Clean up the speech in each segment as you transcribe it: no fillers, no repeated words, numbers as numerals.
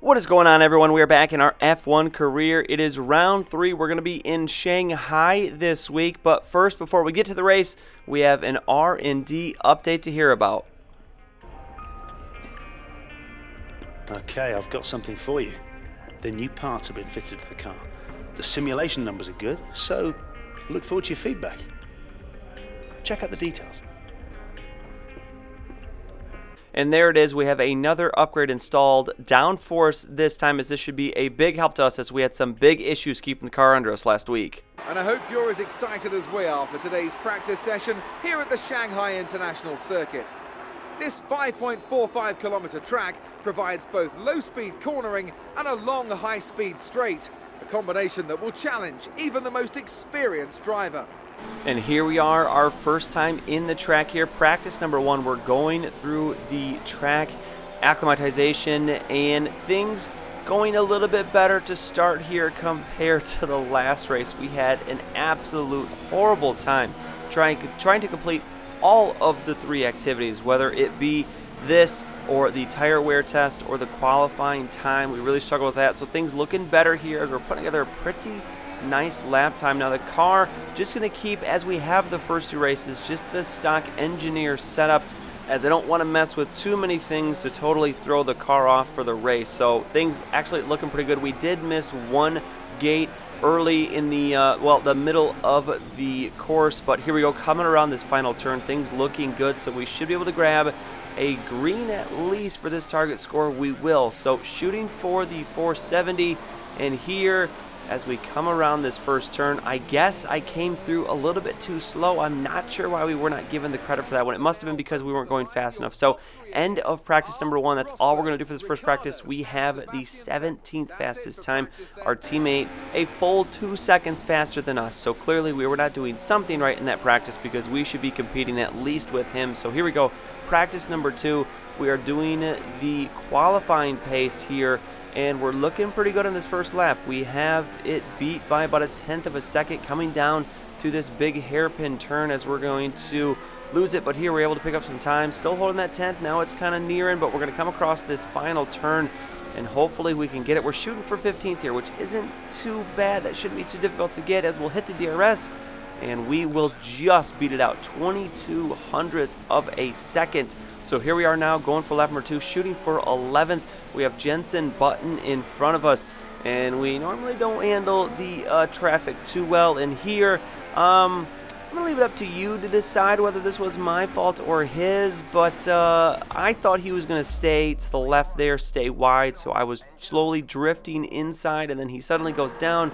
What is going on, everyone? We are back in our F1 career. It is round 3. We're going to be in Shanghai this week. But first, before we get to the race, we have an R&D update to hear about. Okay, I've got something for you. The new parts have been fitted to the car. The simulation numbers are good, so look forward to your feedback. Check out the details. And there it is. We have another upgrade installed. Downforce this time, as this should be a big help to us as we had some big issues keeping the car under us last week. And I hope you're as excited as we are for today's practice session here at the Shanghai International Circuit. This 5.45 kilometer track provides both low-speed cornering and a long high-speed straight, a combination that will challenge even the most experienced driver. And here we are, our first time in the track here. Practice number 1, we're going through the track acclimatization and things going a little bit better to start here compared to the last race. We had an absolute horrible time trying to complete all of the 3 activities, whether it be this or the tire wear test or the qualifying time. We really struggled with that. So things looking better here as we're putting together a pretty nice lap time. Now the car just going to keep, as we have the first 2 races, just the stock engineer setup, as I don't want to mess with too many things to totally throw the car off for the race. So things actually looking pretty good. We did miss one gate early in the the middle of the course, but here we go, coming around this final turn, things looking good, so we should be able to grab a green at least for this target score. We will. So shooting for the 470, and here as we come around this first turn, I guess I came through a little bit too slow. I'm not sure why we were not given the credit for that one. It must have been because we weren't going fast enough. So end of practice number 1. That's all we're going to do for this first practice. We have the 17th fastest time. Our teammate a full 2 seconds faster than us. So clearly we were not doing something right in that practice, because we should be competing at least with him. So here we go. Practice number 2. We are doing the qualifying pace here, and we're looking pretty good on this first lap. We have it beat by about 1/10 of a second coming down to this big hairpin turn as we're going to lose it. But here we're able to pick up some time, still holding that 10th. Now it's kind of nearing, but we're going to come across this final turn and hopefully we can get it. We're shooting for 15th here, which isn't too bad. That shouldn't be too difficult to get, as we'll hit the DRS and we will just beat it out, 0.02 of a second. So here we are now going for lap number 2, shooting for 11th. We have Jensen Button in front of us, and we normally don't handle the traffic too well in here. I'm going to leave it up to you to decide whether this was my fault or his, but I thought he was going to stay to the left there, stay wide, so I was slowly drifting inside, and then he suddenly goes down.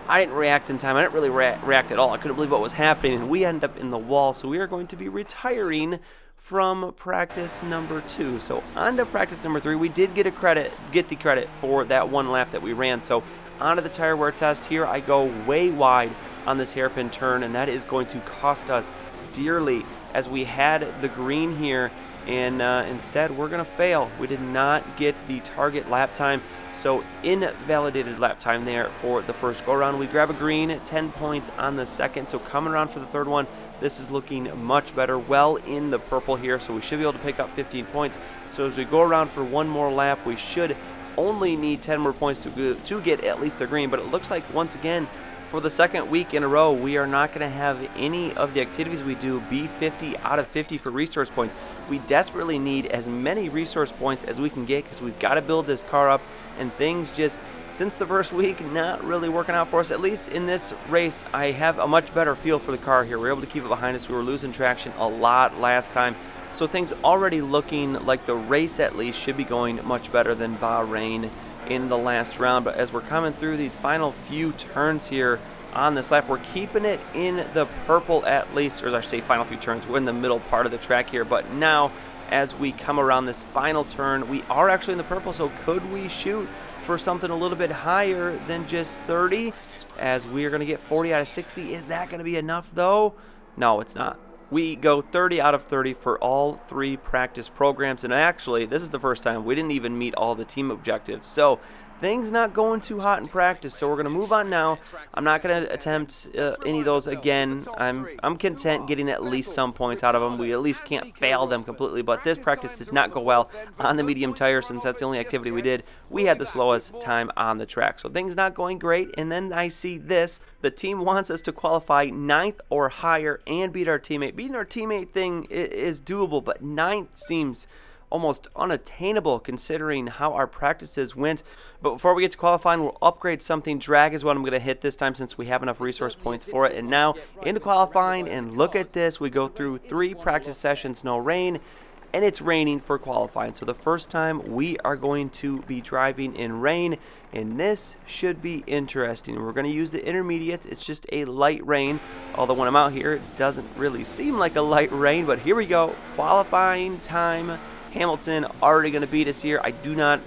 I didn't react in time. I didn't really react at all. I couldn't believe what was happening, and we end up in the wall, so we are going to be retiring from practice number 2. So on to practice number 3. We did get the credit for that one lap that we ran. So onto the tire wear test. Here I go way wide on this hairpin turn, and that is going to cost us dearly, as we had the green here, and instead we're going to fail. We did not get the target lap time, so invalidated lap time there for the first go around. We grab a green, 10 points on the second. So coming around for the third one, this is looking much better, well in the purple here, so we should be able to pick up 15 points. So as we go around for one more lap, we should only need 10 more points to get at least the green. But it looks like, once again, for the second week in a row, we are not going to have any of the activities we do be 50 out of 50 for resource points. We desperately need as many resource points as we can get, because we've got to build this car up, and things just, since the first week, not really working out for us. At least in this race, I have a much better feel for the car here. We're able to keep it behind us. We were losing traction a lot last time. So things already looking like the race at least should be going much better than Bahrain in the last round. But as we're coming through these final few turns here on this lap, we're keeping it in the purple at least, or I should say final few turns. We're in the middle part of the track here. But now, as we come around this final turn, we are actually in the purple. So could we shoot for something a little bit higher than just 30, as we are going to get 40 out of 60. Is that going to be enough though? No, it's not. We go 30 out of 30 for all 3 practice programs, and actually this is the first time we didn't even meet all the team objectives. So things not going too hot in practice, so we're going to move on now. I'm not going to attempt any of those again. I'm content getting at least some points out of them. We at least can't fail them completely, but this practice did not go well on the medium tire since that's the only activity we did. We had the slowest time on the track, so things not going great. And then I see this. The team wants us to qualify 9th or higher and beat our teammate. Beating our teammate thing is doable, but 9th seems almost unattainable considering how our practices went. But before we get to qualifying, we'll upgrade something. Drag is what I'm going to hit this time since we have enough resource points for it. And now into qualifying, and look at this. We go through 3 practice sessions, no rain, and it's raining for qualifying. So the first time we are going to be driving in rain, and this should be interesting. We're going to use the intermediates. It's just a light rain, although when I'm out here, it doesn't really seem like a light rain. But here we go, qualifying time. Hamilton already going to beat us here. I do not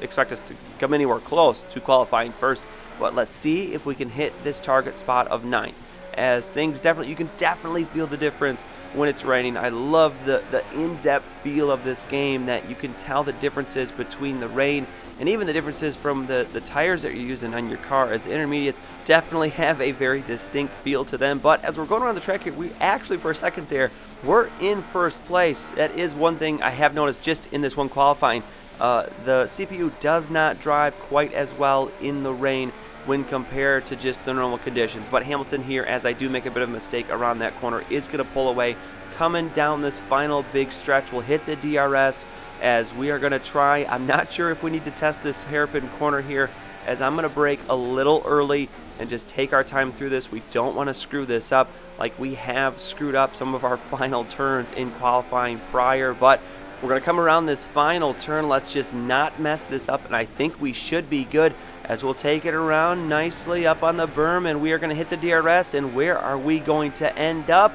expect us to come anywhere close to qualifying first, but let's see if we can hit this target spot of 9. As things you can definitely feel the difference when it's raining. I love the in-depth feel of this game, that you can tell the differences between the rain and even the differences from the tires that you're using on your car, as the intermediates definitely have a very distinct feel to them. But as we're going around the track here, we actually, for a second there, we're in first place. That is one thing I have noticed just in this one qualifying. The CPU does not drive quite as well in the rain when compared to just the normal conditions. But Hamilton here, as I do make a bit of a mistake around that corner, is going to pull away. Coming down this final big stretch, we'll hit the DRS as we are going to try. I'm not sure if we need to test this hairpin corner here, as I'm going to brake a little early and just take our time through this. We don't want to screw this up like we have screwed up some of our final turns in qualifying prior, but we're going to come around this final turn. Let's just not mess this up, and I think we should be good, as we'll take it around nicely up on the berm, and we are going to hit the DRS. And where are we going to end up?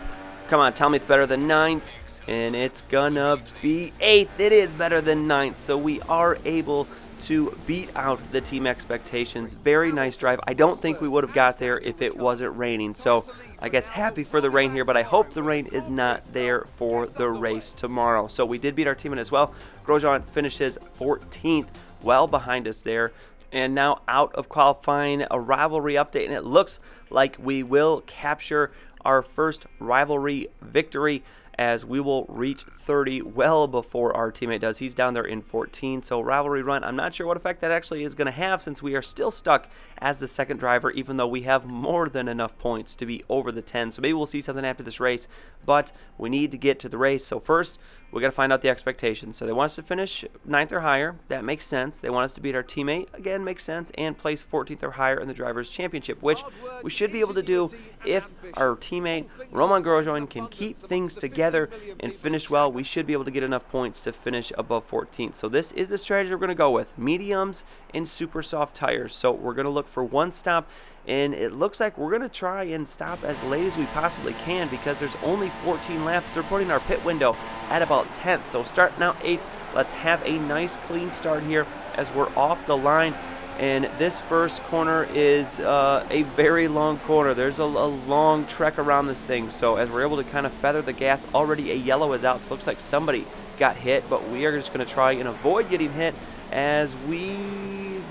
Come on, tell me it's better than 9th, and it's gonna be 8th. It is better than 9th, so we are able to beat out the team expectations. Very nice drive. I don't think we would have got there if it wasn't raining, so I guess happy for the rain here, but I hope the rain is not there for the race tomorrow. So we did beat our teammate as well. Grosjean finishes 14th, well behind us there. And now out of qualifying, a rivalry update, and it looks like we will capture our first rivalry victory, as we will reach 30 well before our teammate does. He's down there in 14, so rivalry run. I'm not sure what effect that actually is going to have, since we are still stuck as the second driver, even though we have more than enough points to be over the 10. So maybe we'll see something after this race, but we need to get to the race. So first, we got to find out the expectations. So they want us to finish 9th or higher. That makes sense. They want us to beat our teammate. Again, makes sense. And place 14th or higher in the Drivers' Championship, which we should be able to do if our teammate Romain Grosjean can keep things together and finish well. We should be able to get enough points to finish above 14th. So this is the strategy we're going to go with: mediums and super soft tires. So we're going to look for one stop, and it looks like we're going to try and stop as late as we possibly can, because there's only 14 laps. They're putting our pit window at about 10th. So starting out 8th, let's have a nice clean start here as we're off the line. And this first corner is a very long corner. There's a long trek around this thing. So as we're able to kind of feather the gas, already a yellow is out. So it looks like somebody got hit, but we are just going to try and avoid getting hit as we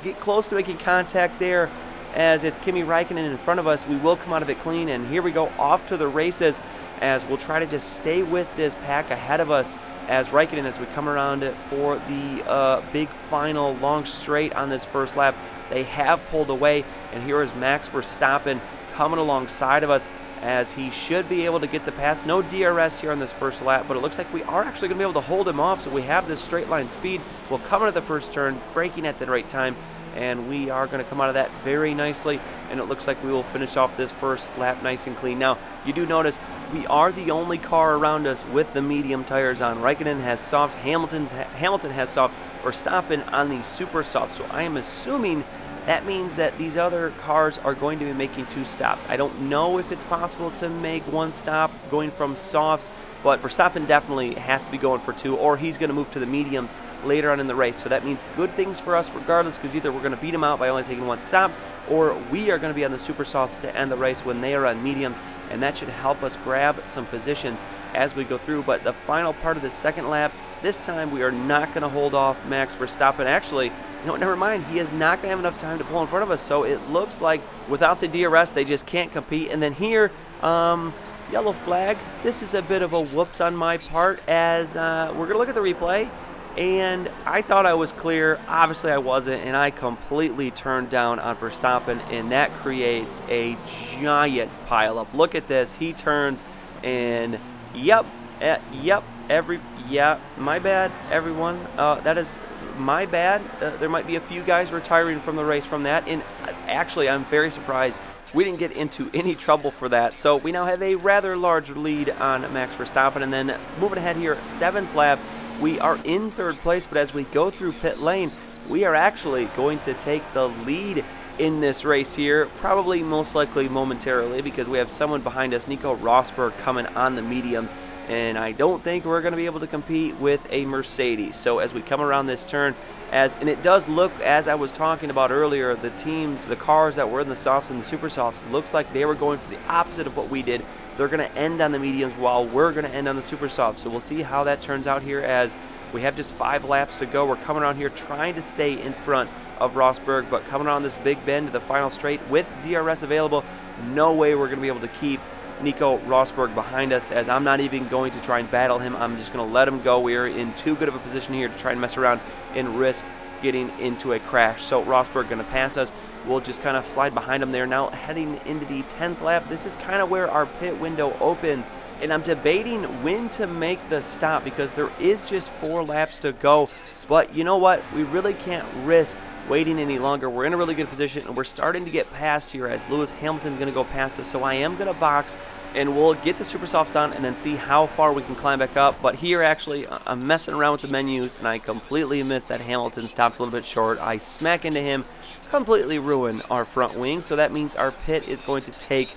get close to making contact there. As it's Kimi Räikkönen in front of us, we will come out of it clean. And here we go, off to the races, as we'll try to just stay with this pack ahead of us as Räikkönen, as we come around it for the big final long straight on this first lap. They have pulled away, and here is Max Verstappen coming alongside of us, as he should be able to get the pass. No DRS here on this first lap, but it looks like we are actually going to be able to hold him off, so we have this straight line speed. We'll come into the first turn, braking at the right time, and we are going to come out of that very nicely, and it looks like we will finish off this first lap nice and clean. Now, you do notice we are the only car around us with the medium tires on. Räikkönen has softs, Hamilton has soft, Verstappen on the super soft. So I am assuming that means that these other cars are going to be making 2 stops. I don't know if it's possible to make 1 stop going from softs, but Verstappen definitely has to be going for 2, or he's going to move to the mediums later on in the race. So that means good things for us regardless, because either we're going to beat him out by only taking 1 stop, or we are going to be on the super softs to end the race when they are on mediums, and that should help us grab some positions as we go through. But the final part of the second lap, this time we are not going to hold off Max Verstappen. Actually, you know what, never mind. He is not going to have enough time to pull in front of us. So it looks like without the DRS, they just can't compete. And then here, yellow flag. This is a bit of a whoops on my part, as we're going to look at the replay. And I thought I was clear. Obviously I wasn't, and I completely turned down on Verstappen, and that creates a giant pileup. Look at this. He turns, and yep, my bad, everyone. That is my bad. There might be a few guys retiring from the race from that, and actually I'm very surprised we didn't get into any trouble for that. So we now have a rather large lead on Max Verstappen. And then moving ahead here, 7th lap, we are in 3rd place, but as we go through pit lane, we are actually going to take the lead in this race here, probably most likely momentarily, because we have someone behind us, Nico Rosberg, coming on the mediums, and I don't think we're going to be able to compete with a Mercedes. So as we come around this turn, and it does look, as I was talking about earlier, the teams, the cars that were in the softs and the super softs, looks like they were going for the opposite of what we did. They're going to end on the mediums while we're going to end on the super softs. So we'll see how that turns out here, as we have just 5 laps to go. We're coming around here trying to stay in front of Rosberg, but coming around this big bend to the final straight with DRS available, no way we're going to be able to keep Nico Rosberg behind us, as I'm not even going to try and battle him. I'm just going to let him go. We're in too good of a position here to try and mess around and risk getting into a crash. So Rosberg going to pass us. We'll just kind of slide behind him there. Now heading into the 10th lap, this is kind of where our pit window opens, and I'm debating when to make the stop because there is just 4 laps to go. But you know what? We really can't risk waiting any longer. We're in a really good position, and we're starting to get past here as Lewis Hamilton's going to go past us. So I am going to box, and we'll get the super softs on and then see how far we can climb back up. But here, actually, I'm messing around with the menus, and I completely missed that Hamilton stopped a little bit short. I smack into him, completely ruin our front wing. So that means our pit is going to take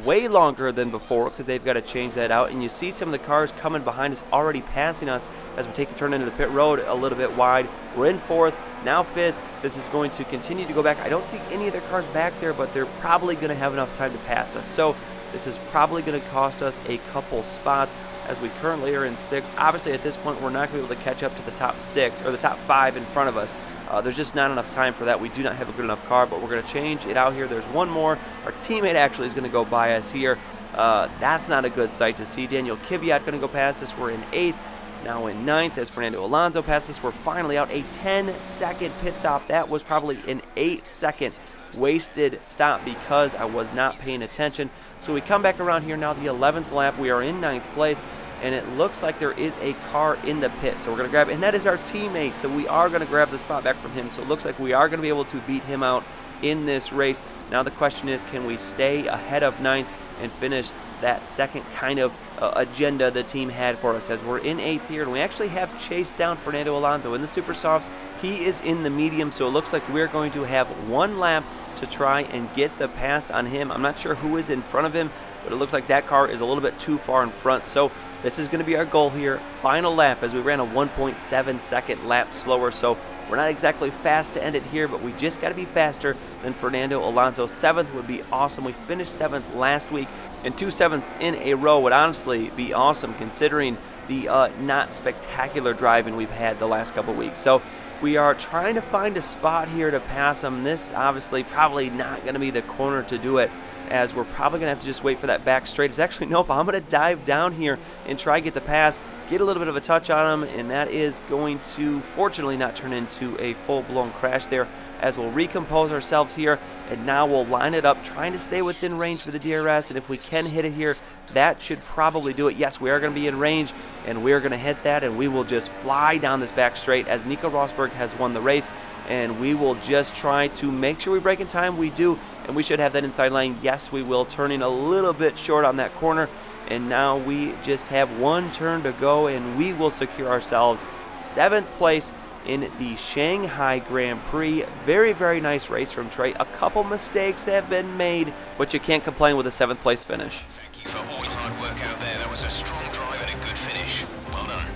way longer than before because they've got to change that out. And you see some of the cars coming behind us already passing us as we take the turn into the pit road a little bit wide. We're in 4th, now 5th. This is going to continue to go back. I don't see any other cars back there, but they're probably going to have enough time to pass us. So this is probably going to cost us a couple spots, as we currently are in 6th. Obviously, at this point, we're not going to be able to catch up to the top 6 or the top 5 in front of us. There's just not enough time for that. We do not have a good enough car, but we're going to change it out here. There's one more. Our teammate actually is going to go by us here. That's not a good sight to see. Daniel Kvyat going to go past us. We're in 8th. Now in 9th, as Fernando Alonso passes us, we're finally out. A 10-second pit stop. That was probably an 8-second wasted stop because I was not paying attention. So we come back around here now, the 11th lap. We are in 9th place, and it looks like there is a car in the pit. So we're going to grab it, and that is our teammate. So we are going to grab the spot back from him. So it looks like we are going to be able to beat him out in this race. Now the question is, can we stay ahead of 9th and finish that second kind of agenda the team had for us, as we're in 8th here, and we actually have chased down Fernando Alonso in the super softs. He is in the medium, so it looks like we're going to have 1 lap to try and get the pass on him. I'm not sure who is in front of him, but it looks like that car is a little bit too far in front. So this is going to be our goal here. Final lap, as we ran a 1.7 second lap slower. So we're not exactly fast to end it here, but we just got to be faster than Fernando Alonso. 7th would be awesome. We finished 7th last week, and 2 7ths in a row would honestly be awesome considering the not spectacular driving we've had the last couple weeks. So we are trying to find a spot here to pass them. This obviously probably not going to be the corner to do it, as we're probably going to have to just wait for that back straight. It's actually, nope, I'm going to dive down here and try to get the pass, get a little bit of a touch on him, and that is going to fortunately not turn into a full-blown crash there, as we'll recompose ourselves here, and now we'll line it up, trying to stay within range for the DRS, and if we can hit it here, that should probably do it. Yes, we are going to be in range, and we're going to hit that, and we will just fly down this back straight, as Nico Rosberg has won the race, and we will just try to make sure we break in time. We do, and we should have that inside lane. Yes, we will, turning a little bit short on that corner, and now we just have 1 turn to go, and we will secure ourselves 7th place in the Shanghai Grand Prix. Very, very nice race from Trey. A couple mistakes have been made, but you can't complain with a 7th place finish. Thank you for all your hard work out there. That was a strong drive and a good finish. Well done.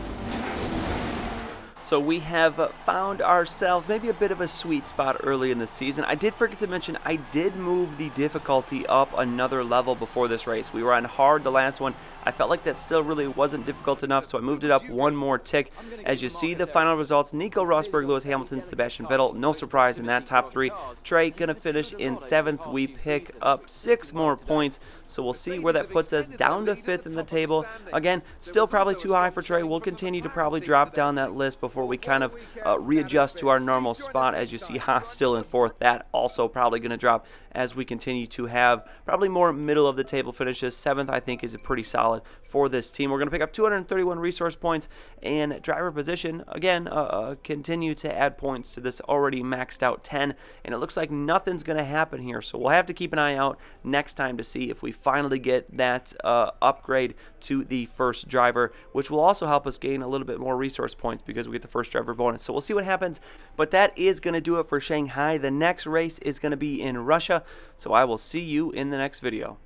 So we have found ourselves maybe a bit of a sweet spot early in the season. I did forget to mention I did move the difficulty up another level before this race. We were on hard the last one. I felt like that still really wasn't difficult enough, so I moved it up one more tick. As you see the final results, Nico Rosberg, Lewis Hamilton, Sebastian Vettel, no surprise in that top three. Trey gonna finish in 7th. We pick up 6 more points, so we'll see where that puts us, down to 5th in the table. Again, still probably too high for Trey. We'll continue to probably drop down that list before we kind of readjust to our normal spot. As you see, Haas still in 4th. That also probably gonna drop as we continue to have probably more middle of the table finishes. 7th, I think, is a pretty solid for this team. We're going to pick up 231 resource points, and driver position, again, continue to add points to this already maxed out 10, and it looks like nothing's going to happen here, so we'll have to keep an eye out next time to see if we finally get that upgrade to the first driver, which will also help us gain a little bit more resource points because we get the first driver bonus. So we'll see what happens, but that is going to do it for Shanghai. The next race is going to be in Russia, so I will see you in the next video.